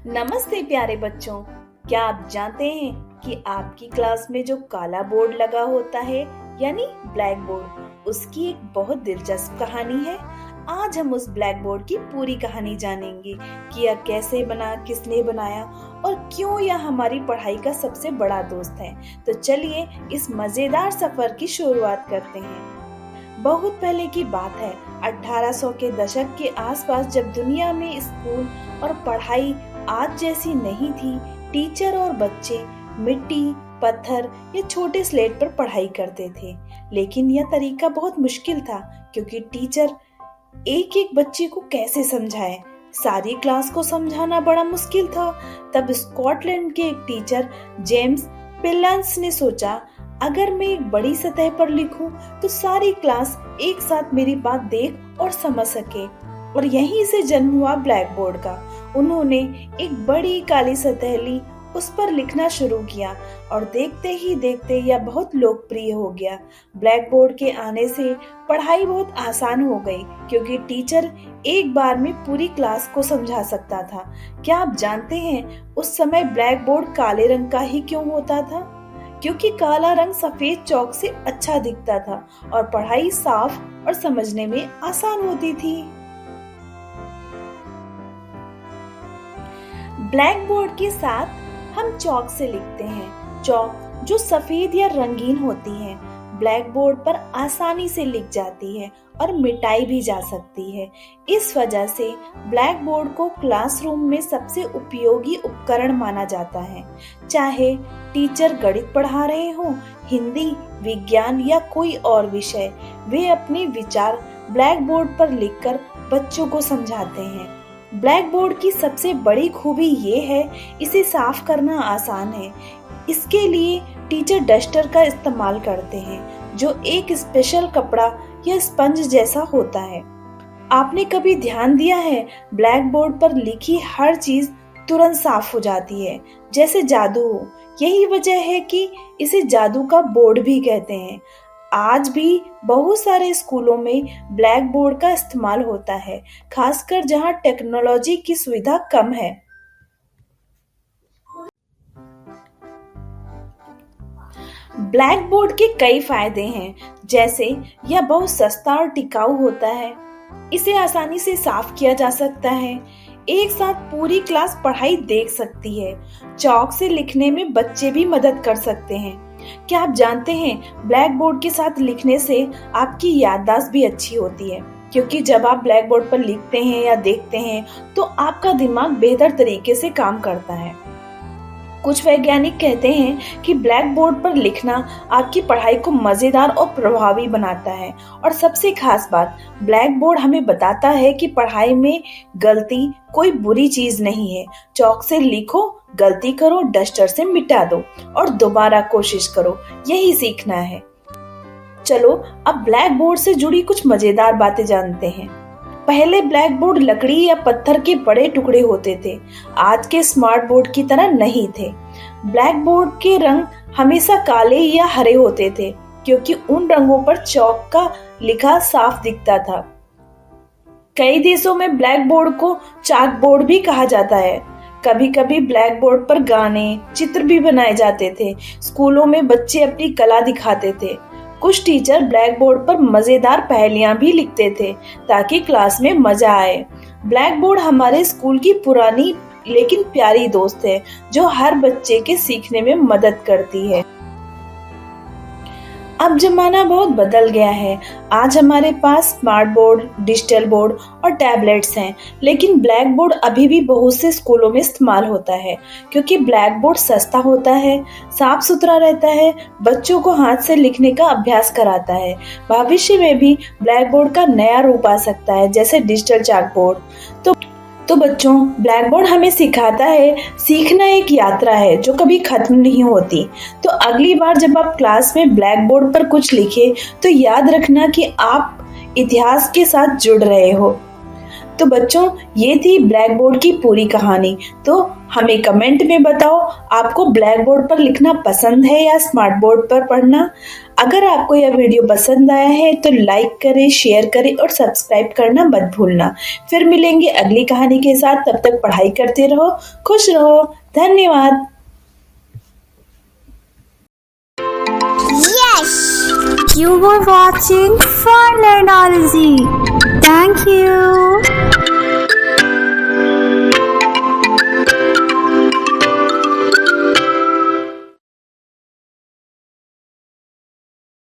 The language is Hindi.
नमस्ते प्यारे बच्चों। क्या आप जानते हैं कि आपकी क्लास में जो काला बोर्ड लगा होता है यानी ब्लैक बोर्ड, उसकी एक बहुत दिलचस्प कहानी है। आज हम उस ब्लैक बोर्ड की पूरी कहानी जानेंगे कि यह कैसे बना, किसने बनाया और क्यों यह हमारी पढ़ाई का सबसे बड़ा दोस्त है। तो चलिए इस मजेदार सफर की शुरुआत करते हैं। बहुत पहले की बात है, 1800 के दशक के आसपास, जब दुनिया में स्कूल और पढ़ाई आज जैसी नहीं थी। टीचर और बच्चे मिट्टी, पत्थर या छोटे स्लेट पर पढ़ाई करते थे। लेकिन यह तरीका बहुत मुश्किल था, क्योंकि टीचर एक एक बच्चे को कैसे समझाए। सारी क्लास को समझाना बड़ा मुश्किल था। तब स्कॉटलैंड के एक टीचर जेम्स पिलंस ने सोचा, अगर मैं एक बड़ी सतह पर लिखूं तो सारी क्लास एक साथ मेरी बात देख और समझ सके। और यहीं से जन्म हुआ ब्लैक बोर्ड का। उन्होंने एक बड़ी काली सतह ली, उस पर लिखना शुरू किया और देखते ही देखते यह बहुत लोकप्रिय हो गया। ब्लैक बोर्ड के आने से पढ़ाई बहुत आसान हो गई, क्योंकि टीचर एक बार में पूरी क्लास को समझा सकता था। क्या आप जानते हैं उस समय ब्लैक बोर्ड काले रंग का ही क्यों होता था? क्योंकि काला रंग सफेद चौक से अच्छा दिखता था और पढ़ाई साफ और समझने में आसान होती थी। ब्लैक बोर्ड के साथ हम चौक से लिखते हैं। चौक जो सफेद या रंगीन होती है, ब्लैक बोर्ड पर आसानी से लिख जाती है और मिटाई भी जा सकती है। इस वजह से ब्लैक बोर्ड को क्लासरूम में सबसे उपयोगी उपकरण माना जाता है। चाहे टीचर गणित पढ़ा रहे हों, हिंदी, विज्ञान या कोई और विषय, वे अपने विचार ब्लैक बोर्ड पर लिखकर बच्चों को समझाते हैं। ब्लैक बोर्ड की सबसे बड़ी खूबी ये है, इसे साफ करना आसान है। इसके लिए टीचर डस्टर का इस्तेमाल करते हैं, जो एक स्पेशल कपड़ा या स्पंज जैसा होता है। आपने कभी ध्यान दिया है, ब्लैक बोर्ड पर लिखी हर चीज तुरंत साफ हो जाती है, जैसे जादू हो। यही वजह है कि इसे जादू का बोर्ड भी कहते हैं। आज भी बहुत सारे स्कूलों में ब्लैक बोर्ड का इस्तेमाल होता है, खासकर जहां टेक्नोलॉजी की सुविधा कम है। ब्लैक बोर्ड के कई फायदे हैं, जैसे यह बहुत सस्ता और टिकाऊ होता है। इसे आसानी से साफ किया जा सकता है। एक साथ पूरी क्लास पढ़ाई देख सकती है। चौक से लिखने में बच्चे भी मदद कर सकते हैं। क्या आप जानते हैं, ब्लैक बोर्ड के साथ लिखने से आपकी याददाश्त भी अच्छी होती है, क्योंकि जब आप ब्लैक बोर्ड पर लिखते हैं या देखते हैं तो आपका दिमाग बेहतर तरीके से काम करता है। कुछ वैज्ञानिक कहते हैं कि ब्लैक बोर्ड पर लिखना आपकी पढ़ाई को मजेदार और प्रभावी बनाता है। और सबसे खास बात, ब्लैक बोर्ड हमें बताता है कि पढ़ाई में गलती कोई बुरी चीज नहीं है। चौक से लिखो, गलती करो, डस्टर से मिटा दो और दोबारा कोशिश करो, यही सीखना है। चलो अब ब्लैक बोर्ड से जुड़ी कुछ मजेदार बातें जानते हैं। पहले ब्लैक बोर्ड लकड़ी या पत्थर के बड़े टुकड़े होते थे, आज के स्मार्ट बोर्ड की तरह नहीं थे। ब्लैक बोर्ड के रंग हमेशा काले या हरे होते थे, क्योंकि उन रंगों पर चौक का लिखा साफ दिखता था। कई देशों में ब्लैक बोर्ड को चाक बोर्ड भी कहा जाता है। कभी कभी ब्लैक बोर्ड पर गाने, चित्र भी बनाए जाते थे। स्कूलों में बच्चे अपनी कला दिखाते थे। कुछ टीचर ब्लैक बोर्ड पर मजेदार पहेलियां भी लिखते थे, ताकि क्लास में मजा आए। ब्लैक बोर्ड हमारे स्कूल की पुरानी लेकिन प्यारी दोस्त है, जो हर बच्चे के सीखने में मदद करती है। अब जमाना बहुत बदल गया है। आज हमारे पास स्मार्ट बोर्ड, डिजिटल बोर्ड और टैबलेट्स हैं, लेकिन ब्लैक बोर्ड अभी भी बहुत से स्कूलों में इस्तेमाल होता है, क्योंकि ब्लैक बोर्ड सस्ता होता है, साफ सुथरा रहता है, बच्चों को हाथ से लिखने का अभ्यास कराता है। भविष्य में भी ब्लैक बोर्ड का नया रूप आ सकता है, जैसे डिजिटल चाक बोर्ड। तो बच्चों, ब्लैक बोर्ड हमें सिखाता है, सीखना एक यात्रा है जो कभी खत्म नहीं होती। तो अगली बार जब आप क्लास में ब्लैक बोर्ड पर कुछ लिखें, तो याद रखना कि आप इतिहास के साथ जुड़ रहे हो। तो बच्चों, ये थी ब्लैक बोर्ड की पूरी कहानी। तो हमें कमेंट में बताओ, आपको ब्लैक बोर्ड पर लिखना पसंद है या स्मार्ट बोर्ड पर पढ़ना। अगर आपको यह वीडियो पसंद आया है तो लाइक करें, शेयर करें और सब्सक्राइब करना मत भूलना। फिर मिलेंगे अगली कहानी के साथ। तब तक पढ़ाई करते रहो, खुश रहो। धन्यवाद। Yes, you were watching Fun and Odyssey.